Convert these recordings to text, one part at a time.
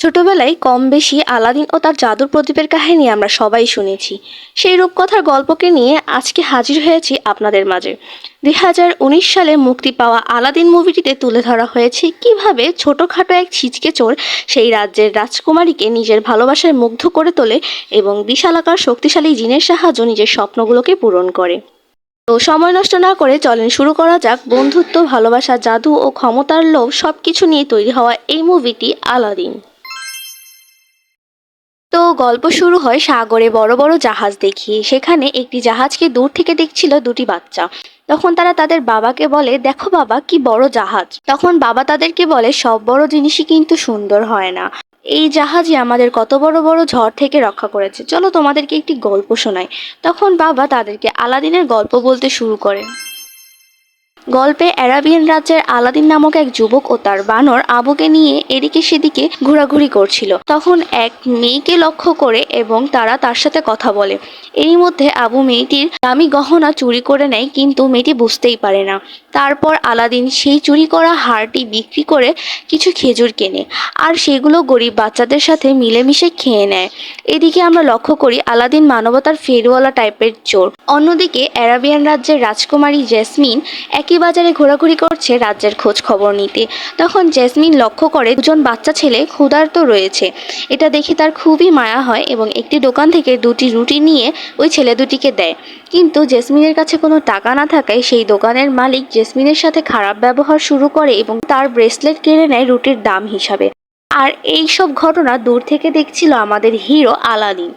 ছোটবেলায় কম বেশি আলাদিন ও তার জাদুর প্রদীপের কাহিনী আমরা সবাই শুনেছি। সেই রূপকথার গল্পকে নিয়ে আজকে হাজির হয়েছি আপনাদের মাঝে। 2019 সালে মুক্তি পাওয়া আলাদিন মুভিটিতে তুলে ধরা হয়েছে কিভাবে ছোটখাটো এক ছিচকে চোর সেই রাজ্যের রাজকুমারীকে নিজের ভালোবাসায় মুগ্ধ করে তোলে এবং বিশালাকার শক্তিশালী জিনের সাহায্য নিজের স্বপ্নগুলোকে পূরণ করে। তো সময় নষ্ট না করে চলেন শুরু করা যাক। বন্ধুত্ব, ভালোবাসা, জাদু ও ক্ষমতার লোভ সবকিছু নিয়ে তৈরি হওয়া এই মুভিটি আলাদিন। তো গল্প শুরু হয় সাগরে বড় বড় জাহাজ দেখিয়ে। সেখানে একটি জাহাজকে দূর থেকে দেখছিল দুটি বাচ্চা। তখন তারা তাদের বাবাকে বলে, দেখো বাবা, কি বড় জাহাজ। তখন বাবা তাদেরকে বলে, সব বড় জিনিসই কিন্তু সুন্দর হয় না। এই জাহাজই আমাদের কত বড় বড় ঝড় থেকে রক্ষা করেছে, চলো তোমাদেরকে একটি গল্প শোনাই। তখন বাবা তাদেরকে আলাদিনের গল্প বলতে শুরু করে। গল্পে অ্যারাবিয়ান রাজ্যের আলাদিন নামক এক যুবক ও তার বানর আবুকে নিয়ে এদিকে সেদিকে ঘোরাঘুরি করছিল। তখন এক মেয়েকে লক্ষ্য করে এবং তারা তার সাথে কথা বলে। এরই মধ্যে আবু মেয়েটির দামি গহনা চুরি করে নেয়, কিন্তু মেয়েটি বুঝতেই পারে না। তারপর আলাদিন সেই চুরি করা হারটি বিক্রি করে কিছু খেজুর কেনে, আর সেগুলো গরিব বাচ্চাদের সাথে মিলেমিশে খেয়ে নেয়। এদিকে আমরা লক্ষ্য করি আলাদিন মানবতার ফেরিওয়ালা টাইপের চোর। অন্যদিকে অ্যারাবিয়ান রাজ্যের রাজকুমারী জেসমিন একই বাজারে ঘোরাঘুরি করছে রাজ্যের খোঁজ খবর নিতে। তখন জেসমিন লক্ষ্য করে দুজন বাচ্চা ছেলে ক্ষুধার্ত রয়েছে। এটা দেখে তার খুবই মায়া হয় এবং একটি দোকান থেকে দুটি রুটি নিয়ে ওই ছেলে দুটিকে দেয়। কিন্তু জেসমিনের কাছে কোনো টাকা না থাকায় সেই দোকানের মালিক জেসমিনের সাথে খারাপ ব্যবহার শুরু করে এবং তার ব্রেসলেট কেড়ে নেয় রুটির দাম হিসাবে। আর এই সব ঘটনা দূর থেকে দেখছিল আমাদের হিরো আলাদিন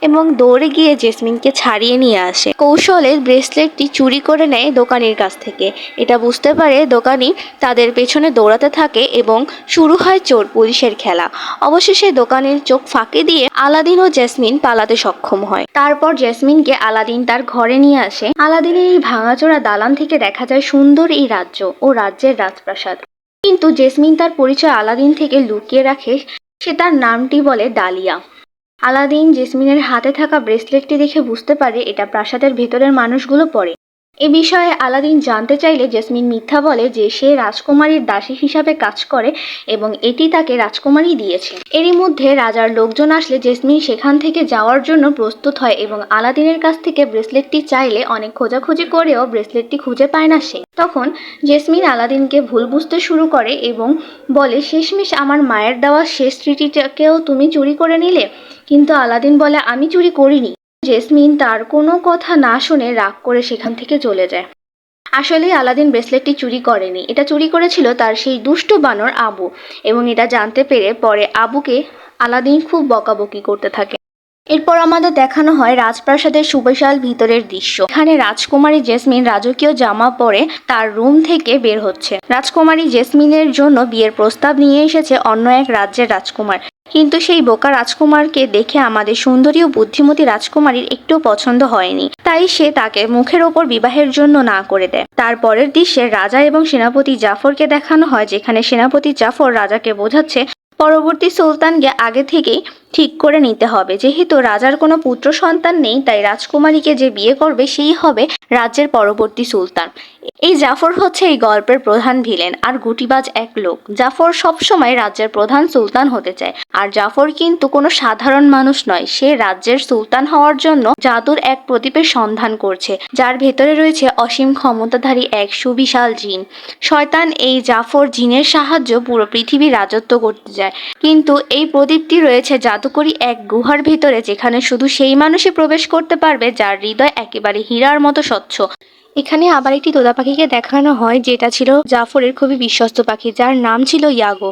এবং দৌড়ে গিয়ে জেসমিনকে ছাড়িয়ে নিয়ে আসে। কৌশলে ব্রেসলেটটি চুরি করে নেয় দোকানির কাছ থেকে। এটা বুঝতে পারে দোকানি তাদের পেছনে দৌড়াতে থাকে এবং শুরু হয় চোর পুলিশের খেলা। অবশেষে দোকানির চোখ ফাঁকি দিয়ে আলাদিন ও জেসমিন পালাতে সক্ষম হয়। তারপর জেসমিনকে আলাদিন তার ঘরে নিয়ে আসে। আলাদিনের এই ভাঙাচোরা দালান থেকে দেখা যায় সুন্দর এই রাজ্য ও রাজ্যের রাজপ্রাসাদ। কিন্তু জেসমিন তার পরিচয় আলাদিন থেকে লুকিয়ে রাখে। সে তার নামটি বলে ডালিয়া। আলাদিন জেসমিনের হাতে থাকা ব্রেসলেটটি দেখে বুঝতে পারে এটা প্রাসাদের ভেতরের মানুষগুলো পরে। এ বিষয়ে আলাদিন জানতে চাইলে জেসমিন মিথ্যা বলে যে সে রাজকুমারীর দাসী হিসাবে কাজ করে এবং এটি তাকে রাজকুমারী দিয়েছে। এরই মধ্যে রাজার লোকজন আসলে জেসমিন সেখান থেকে যাওয়ার জন্য প্রস্তুত হয় এবং আলাদিনের কাছ থেকে ব্রেসলেটটি চাইলে অনেক খোঁজাখুঁজি করেও ব্রেসলেটটি খুঁজে পায় না সে। তখন জেসমিন আলাদিনকে ভুল বুঝতে শুরু করে এবং বলে, শেষমেশ আমার মায়ের দেওয়া শেষ স্মৃতিটাকেও তুমি চুরি করে নিলে। কিন্তু আলাদিন বলে, আমি চুরি করিনি। জেসমিন তার কোনো কথা না শুনে রাগ করে সেখান থেকে চলে যায়। আসলে আলাদিন ব্রেসলেটটি চুরি করেনি, এটা চুরি করেছিল তার সেই দুষ্ট বানর আবু, এবং এটা জানতে পেরে পরে আবুকে আলাদিন খুব বকাবকি করতে থাকে। এরপর আমাদের দেখানো হয় রাজপ্রাসাদের সুবিশাল ভিতরের দৃশ্য। এখানে রাজকুমারী জেসমিন রাজকীয় জামা পরে তার রুম থেকে বের হচ্ছে। রাজকুমারী জেসমিনের জন্য বিয়ের প্রস্তাব নিয়ে এসেছে অন্য এক রাজ্যের রাজকুমার। কিন্তু সেই বোকা রাজকুমারকে দেখে আমাদের সুন্দরী ও বুদ্ধিমতী রাজকুমারীর একটু পছন্দ হয়নি, তাই সে তাকে মুখের ওপর বিবাহের জন্য না করে দেয়। তারপরের দৃশ্যে রাজা এবং সেনাপতি জাফরকে দেখানো হয়, যেখানে সেনাপতি জাফর রাজাকে বোঝাচ্ছে পরবর্তী সুলতানকে আগে থেকেই ঠিক করে নিতে হবে। যেহেতু রাজার কোনো পুত্র সন্তান নেই, তাই রাজকুমারীকে যে বিয়ে করবে সেই হবে রাজ্যের পরবর্তী সুলতান। এই জাফর হচ্ছে এই গল্পের প্রধান ভিলেন আর গুটিবাজ এক লোক। জাফর সবসময় রাজ্যের প্রধান সুলতান হতে চায়, আর জাফর কিন্তু কোনো সাধারণ মানুষ নয়। সে রাজ্যের সুলতান হওয়ার জন্য জাদুর এক প্রদীপের সন্ধান করছে, যার ভেতরে রয়েছে অসীম ক্ষমতাধারী এক সুবিশাল জিন। শয়তান এই জাফর জিনের সাহায্য পুরো পৃথিবী রাজত্ব করতে যায়। কিন্তু এই প্রদীপটি রয়েছে জাদুকরী এক গুহার ভিতরে, যেখানে শুধু সেই মানুষই প্রবেশ করতে পারবে যার হৃদয় একেবারে হীরার মতো স্বচ্ছ। এখানে আবার একটি তোতা পাখিকে দেখানো হয়, যেটা ছিল জাফরের খুবই বিশ্বস্ত পাখি, যার নাম ছিল ইয়াগো,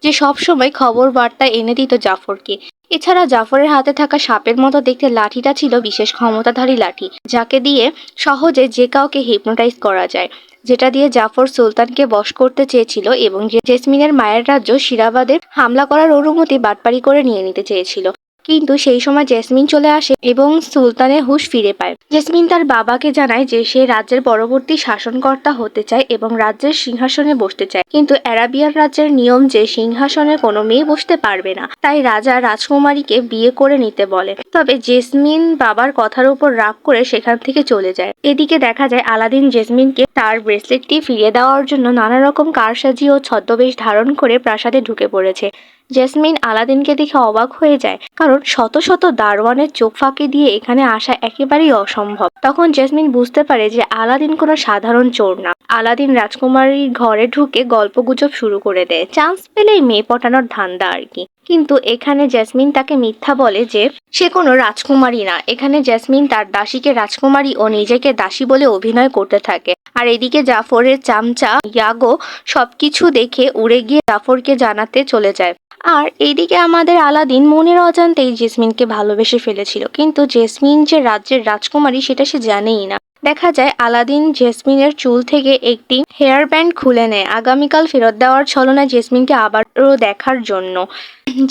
যে সবসময় খবর বার্তা এনে দিত জাফরকে। এছাড়া জাফরের হাতে থাকা সাপের মতো দেখতে লাঠিটা ছিল বিশেষ ক্ষমতাধারী লাঠি, যাকে দিয়ে সহজে যে কাউকে হিপনোটাইজ করা যায়, যেটা দিয়ে জাফর সুলতানকে বশ করতে চেয়েছিল এবং জেসমিনের মায়ের রাজ্য শিরাবাদে হামলা করার অনুমতি বাটপারি করে নিয়ে নিতে চেয়েছিল। কিন্তু সেই সময় জেসমিন চলে আসে এবং সুলতানের হুঁশ ফিরে পায়। জেসমিন তার বাবাকে জানায় যে সে রাজ্যের পরবর্তী শাসনকর্তা হতে চায় এবং রাজ্যের সিংহাসনে বসতে চায়। কিন্তু অ্যারাবিয়ান রাজ্যের নিয়ম যে সিংহাসনে কোনো মেয়ে বসতে পারবে না, তাই রাজা রাজকুমারীকে বিয়ে করে নিতে বলে। তবে জেসমিন বাবার কথার উপর রাগ করে সেখান থেকে চলে যায়। এদিকে দেখা যায় আলাদিন জেসমিনকে তার ব্রেসলেটটি ফিরিয়ে দেওয়ার জন্য নানা রকম কারসাজি ও ছদ্মবেশ ধারণ করে প্রাসাদে ঢুকে পড়েছে। জেসমিন আলাদিনকে দেখে অবাক হয়ে যায়, কারণ শত শত দারোয়ানের চোখ ফাঁকি দিয়ে এখানে আসা একেবারেই অসম্ভব। তখন জেসমিন বুঝতে পারে যে আলাদিন কোনো সাধারণ চোর না। আলাদিন রাজকুমারীর ঘরে ঢুকে গল্পগুজব শুরু করে দেয়, চান্স পেলেই মেয়ে পটানোর ধান্দা আর কি। কিন্তু এখানে জেসমিন তাকে মিথ্যা বলে যে সে কোনো রাজকুমারী না। এখানে জেসমিন তার দাসীকে রাজকুমারী ও নিজেকে দাসী বলে অভিনয় করতে থাকে। আর এদিকে জাফরের চামচা ইয়াগো সবকিছু দেখে উড়ে গিয়ে জাফরকে জানাতে চলে যায়। আর এইদিকে আমাদের আলাদিন মনের অজান্তেই জেসমিনকে ভালোবেসে ফেলেছিল, কিন্তু জেসমিন যে রাজ্যের রাজকুমারী সেটা সে জানেই না। দেখা যায় আলাদিন জেসমিনের চুল থেকে একটি হেয়ার ব্যান্ড খুলে নেয়, আগামীকাল ফেরত দেওয়ার ছলনায় জেসমিনকে আবারও দেখার জন্য।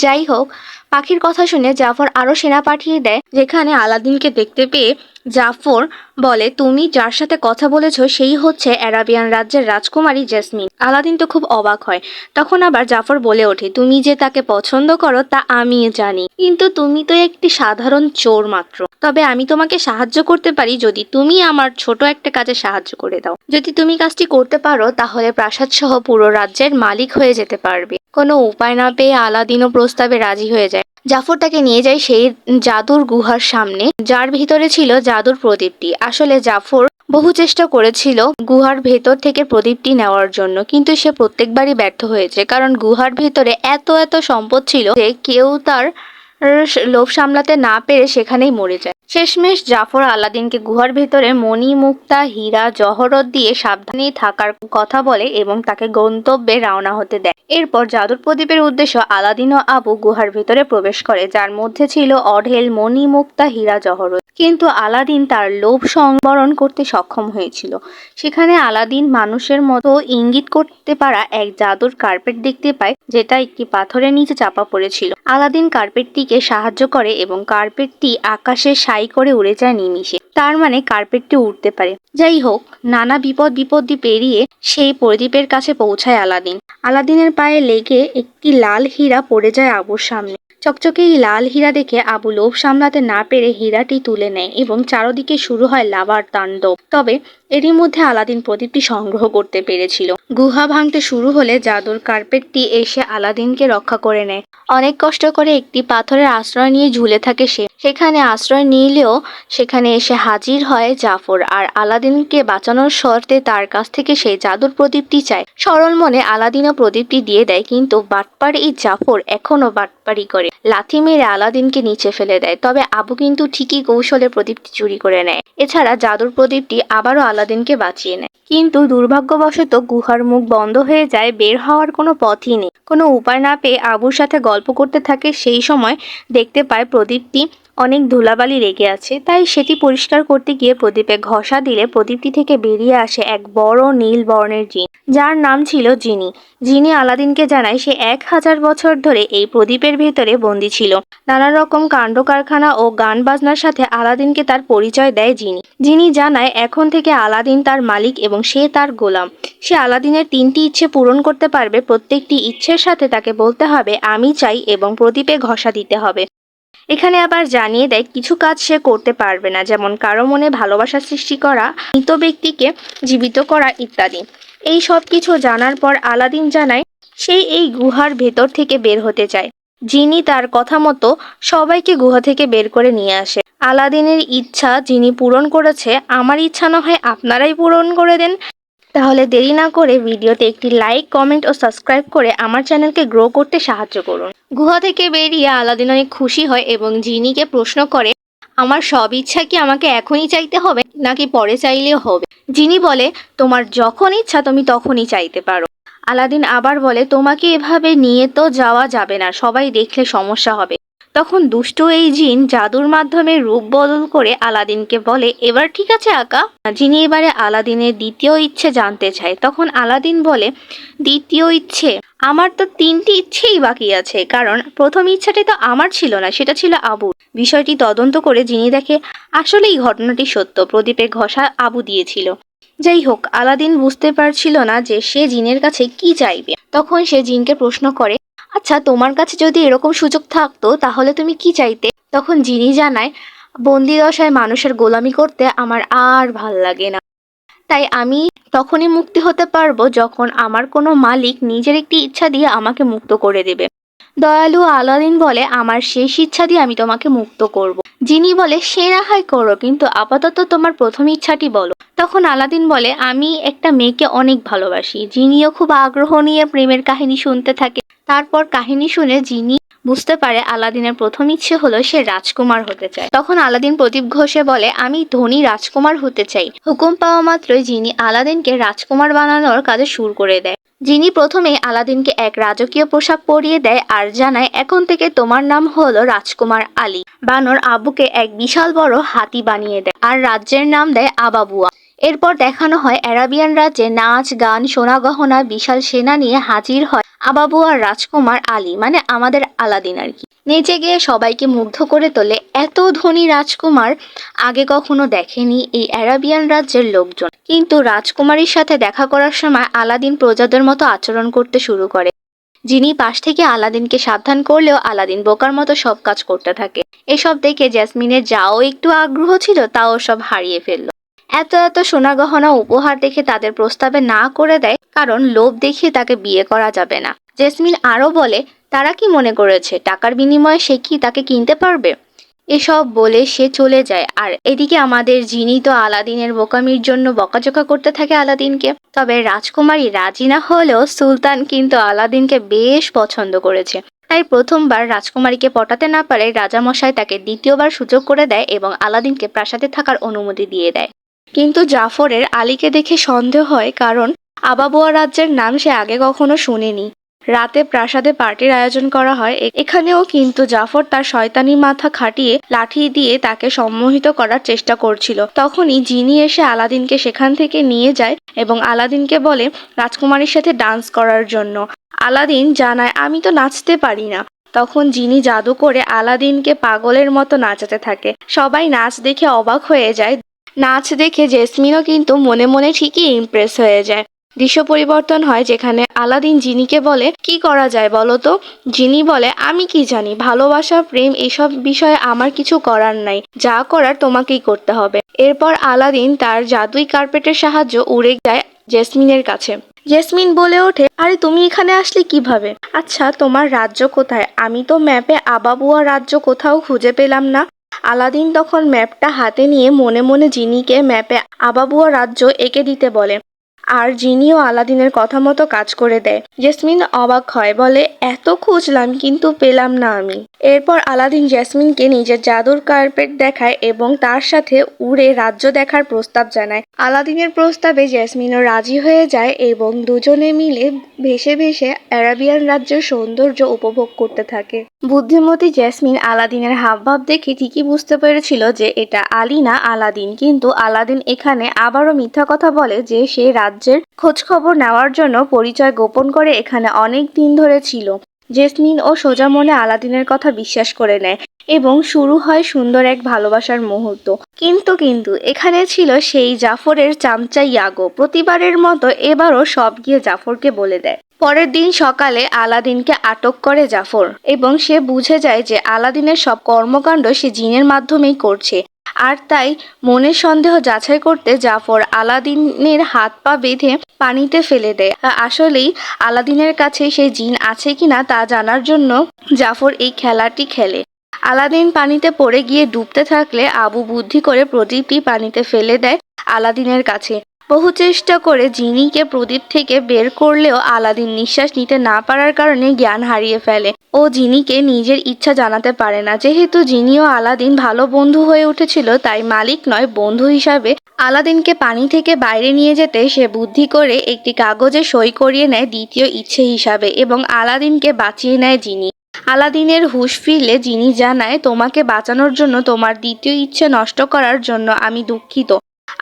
যাই হোক, পাখির কথা শুনে জাফর আরো সেনা পাঠিয়ে দেয়, যেখানে আলাদিনকে দেখতে পেয়ে জাফর বলে, তুমি যার সাথে কথা বলেছো সেই হচ্ছে অ্যারাবিয়ান রাজ্যের রাজকুমারী জেসমিন। আলাদিন তো খুব অবাক হয়। তখন আবার জাফর বলে ওঠে, তুমি যে তাকে পছন্দ করো তা আমি জানি, কিন্তু তুমি তো একটি সাধারণ চোর মাত্র। তবে আমি তোমাকে সাহায্য করতে পারি যদি তুমি আমার ছোট একটা কাজে সাহায্য করে দাও। যদি তুমি কাজটি করতে পারো তাহলে প্রাসাদ সহ পুরো রাজ্যের মালিক হয়ে যেতে পারবে। কোনো উপায় না পেয়ে আলাদিনও প্রস্তাবে রাজি হয়ে যায়। জাফর তাকে নিয়ে যায় সেই জাদুর গুহার সামনে, যার ভিতরে ছিল জাদুর প্রদীপটি। আসলে জাফর বহু চেষ্টা করেছিল গুহার ভেতর থেকে প্রদীপটি নেওয়ার জন্য, কিন্তু সে প্রত্যেকবারই ব্যর্থ হয়েছে, কারণ গুহার ভেতরে এত এত সম্পদ ছিল যে কেউ তার লোভ সামলাতে না পেরে সেখানেই মরে যায়। শেষমেশ জাফর আলাদিনকে গুহার ভেতরে মণি মুক্তা হীরা জহরত দিয়ে সাবধানে থাকার কথা বলে এবং তাকে গন্তব্যে রওনা হতে দেয়। এরপর জাদুর প্রদীপের উদ্দেশ্য আলাদিন ও আবু গুহার ভেতরে প্রবেশ করে, যার মধ্যে ছিল অঢেল মণি মুক্তা হীরা জহরত। কিন্তু আলাদিন তার লোভ সংবরণ করতে সক্ষম হয়েছিল। সেখানে আলাদিন মানুষের মতো ইঙ্গিত করতে পারা এক জাদুর কার্পেট দেখতে পায়, যেটা একটি পাথরের নিচে চাপা পড়েছিল। আলাদিন কার্পেটটিকে সাহায্য করে এবং কার্পেটটি আকাশে সাই করে উড়ে যায় নিমিষে। তার মানে কার্পেটটি উঠতে পারে। যাই হোক, নানা বিপত্তি পেরিয়ে সেই প্রদীপের কাছে পৌঁছায় আলাদিন। আলাদিনের পায়ে লেগে একটি লাল হীরা পড়ে যায় আবুর সামনে। চকচকে এই লাল হীরা দেখে আবু লোভ সামলাতে না পেরে হীরাটি তুলে নেয় এবং চারদিকে শুরু হয় লাভার তাণ্ডব। তবে এরই মধ্যে আলাদিন প্রদীপটি সংগ্রহ করতে পেরেছিল। গুহা ভাঙতে শুরু হলে জাদুর কার্পেটটি এসে আলাদিনকে রক্ষা করে নেয়। অনেক কষ্ট করে একটি পাথরের আশ্রয় নিয়ে ঝুলে থাকে সে। সেখানে আশ্রয় নিলেও সেখানে এসে হাজির হয় জাফর, আর আলাদিনকে বাঁচানোর শর্তে তার কাছ থেকে সেই জাদুর প্রদীপটি চায়। সরল মনে আলাদিনও প্রদীপটি দিয়ে দেয়, কিন্তু বাটপার এই জাফর এখনো বাটপারি করে, লাথি মেরে আলাদিনকে নিচে ফেলে দেয়। তবে আবু কিন্তু ঠিকই কৌশলে প্রদীপটি চুরি করে নেয়। এছাড়া জাদুর প্রদীপটি আবারও আলাদিনকে বাঁচিয়ে নেয়। কিন্তু দুর্ভাগ্যবশত গুহার মুখ বন্ধ হয়ে যায়, বের হওয়ার কোনো পথই নেই। কোনো উপায় না পেয়ে আবুর সাথে গল্প করতে থাকে। সেই সময় দেখতে পায় প্রদীপটি অনেক ধুলাবালি লেগে আছে, তাই সেটি পরিষ্কার করতে গিয়ে প্রদীপে ঘষা দিলে প্রদীপটি থেকে বেরিয়ে আসে এক বড় নীল বর্ণের জিন, যার নাম ছিল জিনি। জিনি আলাদিনকে জানায় সে 1000 বছর ধরে এই প্রদীপের ভেতরে বন্দী ছিল। নানা রকম কাণ্ড কারখানা ও গান বাজনার সাথে আলাদিনকে তার পরিচয় দেয় জিনি। জিনি জানায় এখন থেকে আলাদিন তার মালিক এবং সে তার গোলাম। সে আলাদিনের 3টি ইচ্ছে পূরণ করতে পারবে। প্রত্যেকটি ইচ্ছের সাথে তাকে বলতে হবে আমি চাই এবং প্রদীপে ঘষা দিতে হবে। এখানে আবার জানিয়ে দেয় কিছু কাজ সে করতে পারবে না, যেমন কারো মনে ভালোবাসা সৃষ্টি করা, মৃত ব্যক্তিকে জীবিত করা ইত্যাদি। এই সব কিছু জানার পর আলাদিন জানায় সে এই গুহার ভেতর থেকে বের হতে চায়। জিনি তার কথা মতো সবাইকে গুহা থেকে বের করে নিয়ে আসে। আলাদিনের ইচ্ছা যিনি পূরণ করেছে, আমার ইচ্ছা না হয় আপনারাই পূরণ করে দেন। তাহলে দেরি না করে ভিডিওতে একটি লাইক, কমেন্ট ও সাবস্ক্রাইব করে আমার চ্যানেলকে গ্রো করতে সাহায্য করুন। গুহা থেকে বেরিয়ে আলাদিন অনেক খুশি হয় এবং জিনিকে প্রশ্ন করে, আমার সব ইচ্ছা কি আমাকে এখনই চাইতে হবে নাকি পরে চাইলেও হবে? জিনি বলে, তোমার যখন ইচ্ছা তুমি তখনই চাইতে পারো। আলাদিন আবার বলে, তোমাকে এভাবে নিয়ে তো যাওয়া যাবে না, সবাই দেখলে সমস্যা হবে। তখন দুষ্ট এই জিন জাদুর মাধ্যমে রূপ বদল করে আলাদিনকে বলে, এবার ঠিক আছে আকা। যিনি এবারে আলাদিনের দ্বিতীয় ইচ্ছে জানতে চায়। তখন আলাদিন বলে, দ্বিতীয় ইচ্ছে? আমার তো 3টি ইচ্ছেই বাকি আছে, কারণ প্রথম ইচ্ছাটি তো আমার ছিল না, সেটা ছিল আবুর। বিষয়টি তদন্ত করে যিনি দেখে আসলেই ঘটনাটি সত্য, প্রদীপে ঘষা আবু দিয়েছিল। যাই হোক, আলাদিন বুঝতে পারছিল না যে সে জিনের কাছে কি চাইবে। তখন সে জিনকে প্রশ্ন করে, আচ্ছা তোমার কাছে যদি এরকম সুযোগ থাকতো তাহলে তুমি কি চাইতে? তখন জিনি জানায়, বন্দি দশায় মানুষের গোলামি করতে আমার আর ভাল লাগে না, তাই আমি তখনই মুক্তি হতে পারবো যখন আমার কোনো মালিক নিজের একটি ইচ্ছা দিয়ে আমাকে মুক্ত করে দেবে। দয়ালু আলাদিন বলে, আমার শেষ ইচ্ছা দিয়ে আমি তোমাকে মুক্ত করব। জিনি বলে, সে না হয় করো, কিন্তু আপাতত তোমার প্রথম ইচ্ছাটি বলো। তখন আলাদিন বলে, আমি একটা মেয়েকে অনেক ভালোবাসি। জিনিও খুব আগ্রহ নিয়ে প্রেমের কাহিনী শুনতে থাকে। তারপর কাহিনী শুনে জিনি বুঝতে পারে আলাদিনের প্রথম ইচ্ছে হলো সে রাজকুমার হতে চায়। তখন আলাদিন প্রদীপ ঘষে বলে, আমি ধনী রাজকুমার হতে চাই। হুকুম পাওয়া মাত্রই জিনি আলাদিনকে রাজকুমার বানানোর কাজে শুরু করে দেয়। যিনি প্রথমে আলাদিনকে এক রাজকীয় পোশাক পরিয়ে দেয় আর জানায়, এখন থেকে তোমার নাম হলো রাজকুমার আলী। বানর আবুকে এক বিশাল বড় হাতি বানিয়ে দেয় আর রাজ্যের নাম দেয় আবাবুয়া। এরপর দেখানো হয় অ্যারাবিয়ান রাজ্যে নাচ গান সোনা গহনা বিশাল সেনা নিয়ে হাজির হয় আবাবুয়ার রাজকুমার আলী, মানে আমাদের আলাদিন আর কি। নেচে গিয়ে সবাইকে মুগ্ধ করে তোলে। এত ধনী রাজকুমার আগে কখনো দেখেনি এই অ্যারাবিয়ান রাজ্যের লোকজন। কিন্তু রাজকুমারীর সাথে দেখা করার সময় আলাদিন প্রজাদের মতো আচরণ করতে শুরু করে। যিনি পাশ থেকে আলাদিনকে সাবধান করলেও আলাদিন বোকার মতো সব কাজ করতে থাকে। এসব দেখে জেসমিনের যাও একটু আগ্রহ ছিল তাও সব হারিয়ে ফেলল। এত এত সোনা গহনা উপহার দেখে তাদের প্রস্তাবে না করে দেয়, কারণ লোভ দেখিয়ে তাকে বিয়ে করা যাবে না। জেসমিন আরো বলে, তারা কি মনে করেছে টাকার বিনিময়ে সে কি তাকে কিনতে পারবে? এসব বলে সে চলে যায়। আর এদিকে আমাদের জিনি তো আলাদিনের বোকামির জন্য বকাঝকা করতে থাকে আলাদিনকে। তবে রাজকুমারী রাজি না হলেও সুলতান কিন্তু আলাদিনকে বেশ পছন্দ করেছে। তাই প্রথমবার রাজকুমারীকে পটাতে না পারে রাজামশাই তাকে দ্বিতীয়বার সুযোগ করে দেয় এবং আলাদিনকে প্রাসাদে থাকার অনুমতি দিয়ে দেয়। কিন্তু জাফরের আলীকে দেখে সন্দেহ হয়, কারণ আবাবুয়া রাজ্যের নাম সে আগে কখনো শুনেনি। রাতে প্রাসাদে পার্টির আয়োজন করা হয়। এখানেও কিন্তু জাফর তার শয়তানি মাথা খাটিয়ে লাঠি দিয়ে তাকে সম্মোহিত করার চেষ্টা করছিল। তখনই জিনি এসে আলাদিনকে সেখান থেকে নিয়ে যায় এবং আলাদিনকে বলে রাজকুমারীর সাথে ডান্স করার জন্য। আলাদিন জানায়, আমি তো নাচতে পারি না। তখন জিনি জাদু করে আলাদিনকে পাগলের মতো নাচাতে থাকে। সবাই নাচ দেখে অবাক হয়ে যায়। নাচ দেখে জেসমিনও কিন্তু মনে মনে ঠিকই ইমপ্রেস হয়ে যায়। দৃশ্য পরিবর্তন হয়, যেখানে আলাদিন জিনিকে বলে, কি করা যায় বলো তো? জিনি বলে, আমি কি জানি, ভালোবাসা প্রেম এসব বিষয়ে আমার কিছু করার নাই, যা করার তোমাকেই করতে হবে। এরপর আলাদিন তার জাদুই কার্পেটের সাহায্যে উড়ে যায় জেসমিনের কাছে। জেসমিন বলে ওঠে, আরে তুমি এখানে আসলে কিভাবে? আচ্ছা, তোমার রাজ্য কোথায়? আমি তো ম্যাপে আবাবুয়া রাজ্য কোথাও খুঁজে পেলাম না। আলাদিন তখন ম্যাপটা হাতে নিয়ে মনে মনে জিনিকে ম্যাপে আবাবুয়া রাজ্য এঁকে দিতে বলে। আর জিনিও আলাদিনের কথা মতো কাজ করে দেয়। জেসমিন অবাক হয়, বলে, এত খুঁজলাম কিন্তু পেলাম না আমি। এরপর আলাদিন জেসমিনকে নিজের জাদুর কার্পেট দেখায় এবং তার সাথে উড়ে রাজ্য দেখার প্রস্তাব জানায়। আলাদিনের প্রস্তাবে জেসমিনও রাজি হয়ে যায় এবং দুজনে মিলে ভেসে ভেসে অ্যারাবিয়ান রাজ্যের সৌন্দর্য উপভোগ করতে থাকে। বুদ্ধিমতী জেসমিন আলাদিনের হাবভাব দেখে ঠিকই বুঝতে পেরেছিল যে এটা আলী না আলাদিন, কিন্তু আলাদিন এখানে আবারও মিথ্যা কথা বলে যে সে রাজ্যের খোঁজ খবর নেওয়ার জন্য পরিচয় গোপন করে এখানে অনেক দিন ধরে ছিল। জেসমিন ও সোজা মনে আলাদিনের কথা বিশ্বাস করে নেয় এবং শুরু হয় সুন্দর এক ভালোবাসার মুহূর্ত। কিন্তু এখানে ছিল সেই জাফরের চামচা ইয়াগো। প্রতিবারের মতো এবারও সব গিয়ে জাফরকে বলে দেয়। পরের দিন সকালে আলাদিনকে আটক করে জাফর এবং সে বুঝে যায় যে আলাদিনের সব কর্মকাণ্ড সে জিনের মাধ্যমেই করছে। আর তাই মনের সন্দেহ যাচাই করতে জাফর আলাদিনের হাত পা বেঁধে পানিতে ফেলে দেয়। আসলেই আলাদিনের কাছে সেই জিন আছে কিনা তা জানার জন্য জাফর এই খেলাটি খেলে। আলাদিন পানিতে পড়ে গিয়ে ডুবতে থাকলে আবু বুদ্ধি করে প্রদীপটি পানিতে ফেলে দেয় আলাদিনের কাছে। বহু চেষ্টা করে জিনিকে প্রদীপ থেকে বের করলেও আলাদিন নিঃশ্বাস নিতে না পারার কারণে জ্ঞান হারিয়ে ফেলে ও জিনিকে নিজের ইচ্ছা জানাতে পারে না। যেহেতু জিনি ও আলাদিন ভালো বন্ধু হয়ে উঠেছিল, তাই মালিক নয় বন্ধু হিসাবে আলাদিনকে পানি থেকে বাইরে নিয়ে যেতে সে বুদ্ধি করে একটি কাগজে সই করিয়ে নেয় দ্বিতীয় ইচ্ছে হিসাবে এবং আলাদিনকে বাঁচিয়ে নেয় জিনি। আলাদিনের হুঁশ ফিরলে জিনি জানায়, তোমাকে বাঁচানোর জন্য তোমার দ্বিতীয় ইচ্ছে নষ্ট করার জন্য আমি দুঃখিত।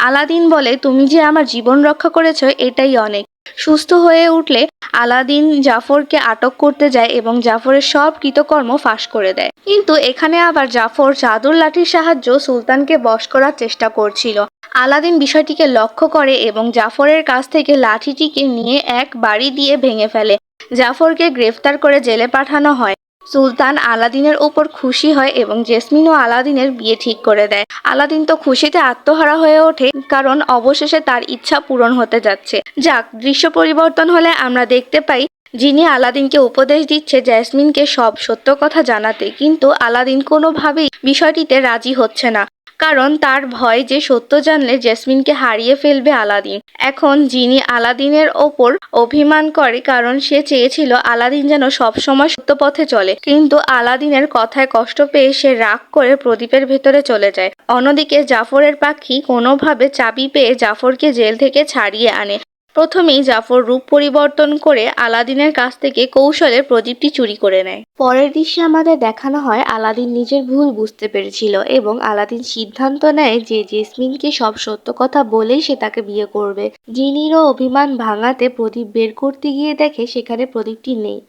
আলাদিন বলে, তুমি যে আমার জীবন রক্ষা করেছ এটাই অনেক। সুস্থ হয়ে উঠলে আলাদিন জাফরকে আটক করতে যায় এবং জাফরের সব কৃতকর্ম ফাঁস করে দেয়। কিন্তু এখানে আবার জাফর জাদুর লাঠির সাহায্যে সুলতানকে বশ করার চেষ্টা করছিল। আলাদিন বিষয়টিকে লক্ষ্য করে এবং জাফরের কাছ থেকে লাঠিটিকে নিয়ে এক বাড়ি দিয়ে ভেঙে ফেলে। জাফরকে গ্রেফতার করে জেলে পাঠানো হয়। সুলতান আলাদিনের উপর খুশি হয় এবং জেসমিন ও আলাদিনের বিয়ে ঠিক করে দেয়। আলাদিন তো খুশিতে আত্মহারা হয়ে ওঠে, কারণ অবশেষে তার ইচ্ছা পূরণ হতে যাচ্ছে। যাক, দৃশ্য পরিবর্তন হলে আমরা দেখতে পাই যিনি আলাদিনকে উপদেশ দিচ্ছে জেসমিনকে সব সত্য কথা জানাতে, কিন্তু আলাদিন কোনোভাবেই বিষয়টিতে রাজি হচ্ছে না, কারণ তার ভয় যে সত্য জানলে জেসমিনকে হারিয়ে ফেলবে আলাদিন। এখন যিনি আলাদিনের ওপর অভিমান করে, কারণ সে চেয়েছিল আলাদিন যেন সবসময় সত্য পথে চলে, কিন্তু আলাদিনের কথায় কষ্ট পেয়ে সে রাগ করে প্রদীপের ভেতরে চলে যায়। অন্যদিকে জাফরের পাখি কোনোভাবে চাবি পেয়ে জাফরকে জেল থেকে ছাড়িয়ে আনে। প্রথমেই জাফর রূপ পরিবর্তন করে আলাদিনের কাছ থেকে কৌশলে প্রদীপটি চুরি করে নেয়। পরের দৃশ্যে আমাদের দেখানো হয় আলাদিন নিজের ভুল বুঝতে পেরেছিল এবং আলাদিন সিদ্ধান্ত নেয় যে জেসমিনকে সব সত্য কথা বলেই সে তাকে বিয়ে করবে। জিনিরও অভিমান ভাঙাতে প্রদীপ বের করতে গিয়ে দেখে সেখানে প্রদীপটি নেই।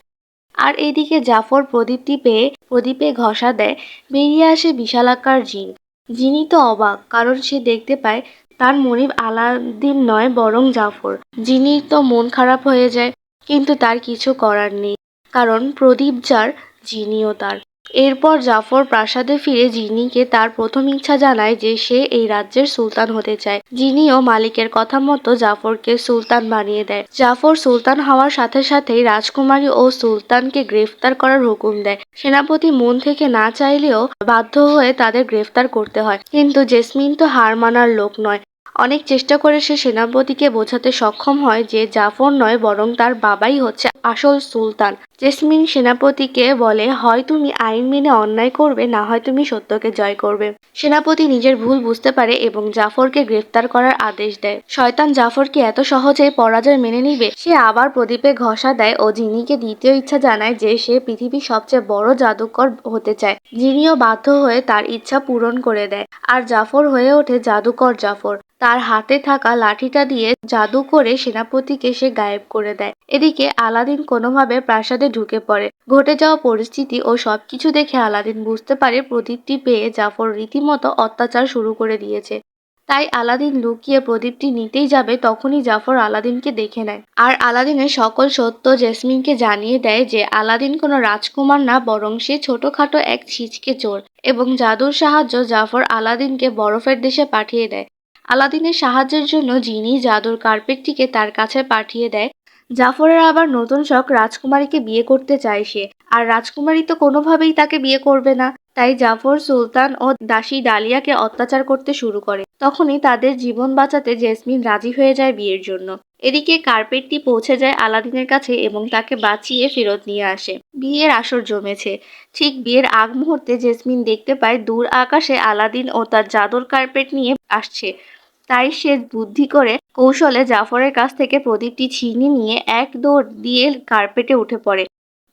আর এদিকে জাফর প্রদীপটি পেয়ে প্রদীপে ঘষা দেয়, বেরিয়ে আসে বিশালাকার জিন। জিনি তো অবাক, কারণ সে দেখতে পায় তার মনিব আলাদিন নয় বরং জাফর। জিনির তো মন খারাপ হয়ে যায়, কিন্তু তার কিছু করার নেই, কারণ প্রদীপ যার জিনিও তার। এরপর জাফর প্রাসাদে ফিরে জিনিকে তার প্রথম ইচ্ছা জানায় যে সে এই রাজ্যের সুলতান হতে চায়। জিনিও মালিকের কথা মতো জাফরকে সুলতান বানিয়ে দেয়। জাফর সুলতান হওয়ার সাথে সাথেই রাজকুমারী ও সুলতানকে গ্রেফতার করার হুকুম দেয়। সেনাপতি মন থেকে না চাইলেও বাধ্য হয়ে তাদের গ্রেফতার করতে হয়, কিন্তু জেসমিন তো হার মানার লোক নয়। অনেক চেষ্টা করে সে সেনাপতিকে বোঝাতে সক্ষম হয় যে জাফর নয় বরং তার বাবাই হচ্ছে আসল সুলতান। জেসমিন সেনাপতিকে বলে, হয় তুমি আইন মেনে অন্যায় করবে, না হয় তুমি সত্যকে জয় করবে। সেনাপতি নিজের ভুল বুঝতে পারে এবং জাফরকে গ্রেফতার করার আদেশ দেয়। শয়তান জাফর কি এত সহজেই পরাজয় মেনে নিবে? সে আবার প্রদীপে ঘষা দেয় ও জিনিকে দ্বিতীয় ইচ্ছা জানায় যে সে পৃথিবীর সবচেয়ে বড় জাদুকর হতে চায়। জিনিও বাধ্য হয়ে তার ইচ্ছা পূরণ করে দেয়, আর জাফর হয়ে ওঠে জাদুকর জাফর। তার হাতে থাকা লাঠিটা দিয়ে জাদু করে সেনাপতিকে সে গায়েব করে দেয়। এদিকে আলাদিন কোনোভাবে প্রাসাদে ঢুকে পড়ে। ঘটে যাওয়া পরিস্থিতি ও সবকিছু দেখে আলাদিন বুঝতে পারে প্রদীপটি পেয়ে জাফর রীতিমতো অত্যাচার শুরু করে দিয়েছে। তাই আলাদিন লুকিয়ে প্রদীপটি নিতেই যাবে, তখনই জাফর আলাদিনকে দেখে নেয় আর আলাদিনের সকল সত্য জেসমিনকে জানিয়ে দেয় যে আলাদিন কোনো রাজকুমার না বরং সে ছোটখাটো এক ছিচকে চোর, এবং জাদুর সাহায্য জাফর আলাদিনকে বরফের দেশে পাঠিয়ে দেয়। আলাদিনের সাহায্যের জন্য জিনি জাদুর কার্পেটটিকে তার কাছে পাঠিয়ে দেয়। জাফরের আবার নতুন শখ, রাজকুমারীকে বিয়ে করতে চায় সে, আর রাজকুমারী তো কোনোভাবেই তাকে বিয়ে করবে না। তাই জাফর সুলতান ও দাসী ডালিয়াকে অত্যাচার করতে শুরু করে। তখনই তাদের জীবন বাঁচাতে জেসমিন রাজি হয়ে যায় বিয়ের জন্য। এদিকে কার্পেটটি পৌঁছে যায় আলাদিনের কাছে এবং তাকে বাঁচিয়ে ফেরত নিয়ে আসে। বিয়ের আসর জমেছে। ঠিক বিয়ের আগ মুহূর্তে জেসমিন দেখতে পায় দূর আকাশে আলাদিন ও তার জাদুর কার্পেট নিয়ে আসছে। তাই সে বুদ্ধি করে কৌশলে জাফরের কাছ থেকে প্রদীপটি ছিনিয়ে নিয়ে এক দৌড় দিয়ে কার্পেটে উঠে পড়ে।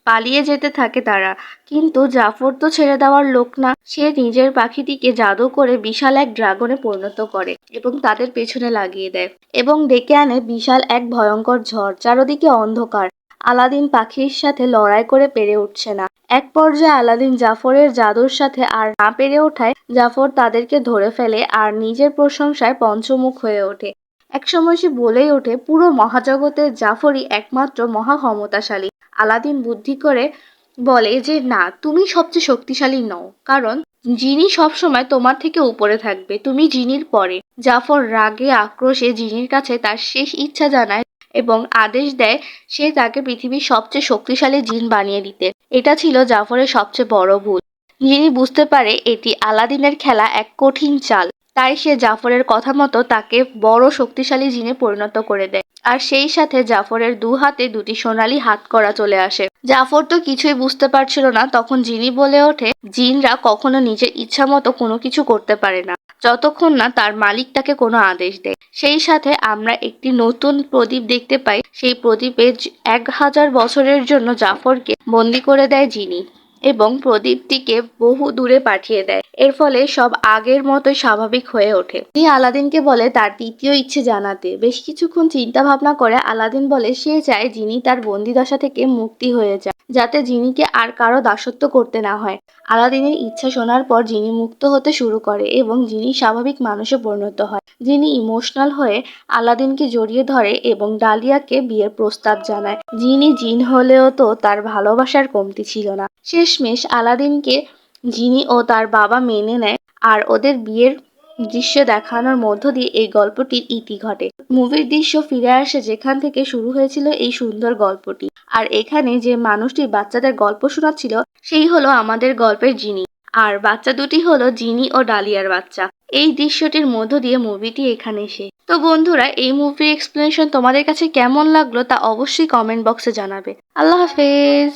পালিয়ে যেতে থাকে তারা, কিন্তু জাফর তো ছেড়ে দেওয়ার লোক না। সে নিজের পাখিটিকে জাদু করে বিশাল এক ড্রাগনে পরিণত করে এবং তাদের পেছনে লাগিয়ে দেয় এবং ডেকে আনে বিশাল এক ভয়ঙ্কর ঝড়। চারদিকে অন্ধকার। আলাদিন পাখির সাথে লড়াই করে পেরে উঠছে না। এক পর্যায়ে আলাদিন জাফরের জাদুর সাথে আর না পেরে ওঠায় জাফর তাদেরকে ধরে ফেলে আর নিজের প্রশংসায় পঞ্চমুখ হয়ে ওঠে। একসময় সে বলেই ওঠে, পুরো মহাজগতের জাফরই একমাত্র মহা ক্ষমতাশালী। আলাদিন বুদ্ধি করে বলে যে না, তুমি সবচেয়ে শক্তিশালী নও, কারণ জিনি সবসময় তোমার থেকে উপরে থাকবে, তুমি জিনির পরে। জাফর রাগে আক্রোশে জিনির কাছে তার শেষ ইচ্ছা জানায় এবং আদেশ দেয় সে তাকে পৃথিবীর সবচেয়ে শক্তিশালী জিন বানিয়ে দিতে। এটা ছিল জাফরের সবচেয়ে বড় ভুল। জিনি বুঝতে পারে এটি আলাদিনের খেলা এক কঠিন চাল, তাই সে জাফরের কথা মতো তাকে বড় শক্তিশালী জিনে পরিণত করে দেয়। আর সেই সাথে জাফরের দু হাতে দুটি সোনালী হাতকড়া চলে আসে। জাফর তো কিছুই বুঝতে পারছিল না। তখন জিনি বলে ওঠে, জিনরা কখনো নিজের ইচ্ছা মতো কোনো কিছু করতে পারে না যতক্ষণ না তার মালিক তাকে কোনো আদেশ দেয়। সেই সাথে আমরা একটি নতুন প্রদীপ দেখতে পাই। সেই প্রদীপে 1000 বছরের জন্য জাফরকে বন্দি করে দেয় জিনি এবং প্রদীপটিকে বহু দূরে পাঠিয়ে দেয়। এর ফলে সব আগের মতোই স্বাভাবিক হয়ে ওঠে। তিনি আলাদিনকে বলে তার তৃতীয় ইচ্ছে জানাতে। বেশ কিছুক্ষণ চিন্তা ভাবনা করে আলাদিন বলে সে চায় জিনি তার বন্দিদশা থেকে মুক্তি হয়ে যায়, যাতে জিনিকে আর কারো দাসত্ব করতে না হয়। আলাদিনের ইচ্ছা শোনার পর জিনি মুক্ত হতে শুরু করে এবং জিনি স্বাভাবিক মানুষে পরিণত হয়। জিনি ইমোশনাল হয়ে আলাদিনকে জড়িয়ে ধরে এবং ডালিয়াকে বিয়ের প্রস্তাব জানায়। জিনি জিন হলেও তো তার ভালোবাসার কমতি ছিল না। শেষমেশ আলাদিনকে জিনি ও তার বাবা মেনে নেয় আর ওদের বিয়ের দৃশ্য দেখানোর মধ্য দিয়ে এই গল্পটির ইতি ঘটে। মুভির দৃশ্য ফিরে আসে যেখান থেকে শুরু হয়েছিল এই সুন্দর গল্পটি। আর এখানে যে মানুষটি বাচ্চাদের গল্প শোনাচ্ছিল সেই হলো আমাদের গল্পের জিনি। আর বাচ্চা দুটি হলো জিনি ও ডালিয়ার বাচ্চা। এই দৃশ্যটির মধ্য দিয়ে মুভিটি এখানে শেষ। তো বন্ধুরা, এই মুভির এক্সপ্লেনেশন তোমাদের কাছে কেমন লাগলো তা অবশ্যই কমেন্ট বক্সে জানাবে। আল্লাহ হাফেজ।